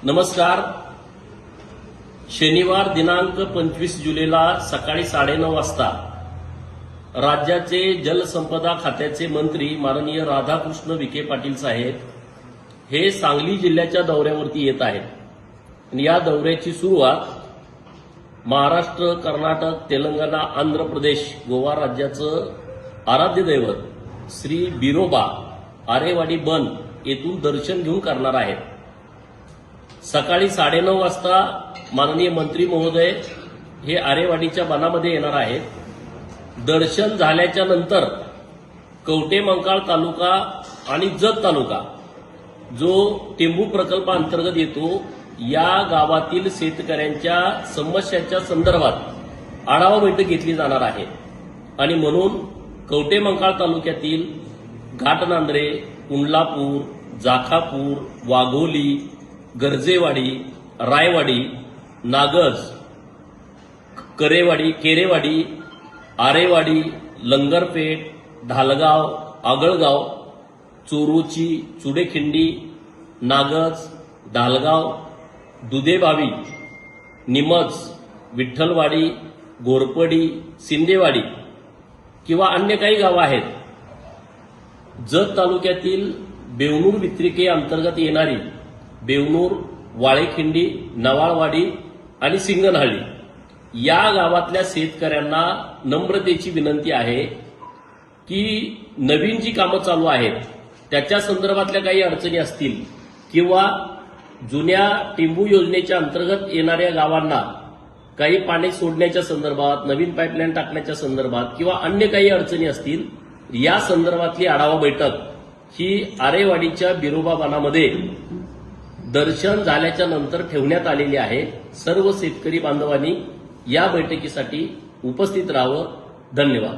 नमस्कार. शनिवार दिनांक 25 जुलैला सकाळी 9:30 वाजता राज्याचे जलसंपदा खात्याचे मंत्री माननीय राधाकृष्ण विखे पाटील साहेब हे सांगली जिल्ह्याच्या दौऱ्यावरती येत आहेत. या दौऱ्याची सुरुवात महाराष्ट्र, कर्नाटक, तेलंगणा, आंध्र प्रदेश, गोवा राज्याचं आराध्य दैवत श्री बिरोबा आरेवाडी बन येथून दर्शन घेऊन करणार आहेत. सकाळी 9:30 वाजता माननीय मंत्री महोदय हे आरेवाडीच्या बनामध्ये येणार आहेत. दर्शन झाल्याच्या नंतर कवठेमंकाळ तालुका आणि जत तालुका जो टेंबू प्रकल्पाअंतर्गत येतो या गावातील शेतकऱ्यांच्या समस्यांच्या संदर्भात आढावा बैठक घेतली जाणार आहे. आणि म्हणून कवठेमंकाळ तालुक्यातील घाटनांद्रे, कुंडलापूर, जाखापूर, वाघोली, गर्जेवाडी, रायवाडी, नागज, केरेवाडी, आरेवाडी, लंगरपेठ, ढालगाव, आगळगाव, चोरोची, चुडेखिंडी, नागज, ढालगाव, दुधेबावी, निमज, विठ्ठलवाडी, घोरपडी, सिंदेवाडी किंवा अन्य काही गावं आहेत. जत तालुक्यातील बेवनूर वित्रिके अंतर्गत येणारी बेवनूर, वाळेखिंडी, नवाळवाडी आणि सिंगनहळ्ळी या गावातल्या शेतकऱ्यांना नम्रतेची विनंती आहे की नवीन जी कामं चालू आहेत त्याच्या संदर्भातल्या काही अडचणी असतील किंवा जुन्या टिंबू योजनेच्या अंतर्गत येणाऱ्या गावांना काही पाणी सोडण्याच्या संदर्भात, नवीन पाईपलाईन टाकण्याच्या संदर्भात किंवा अन्य काही अडचणी असतील या संदर्भातली आढावा बैठक ही आरेवाडीच्या बिरोबा बनामध्ये दर्शन झाल्याच्या नंतर ठेवण्यात आलेली आहे. सर्व शेतकरी बांधवांनी या बैठकीसाठी उपस्थित राहावं. धन्यवाद.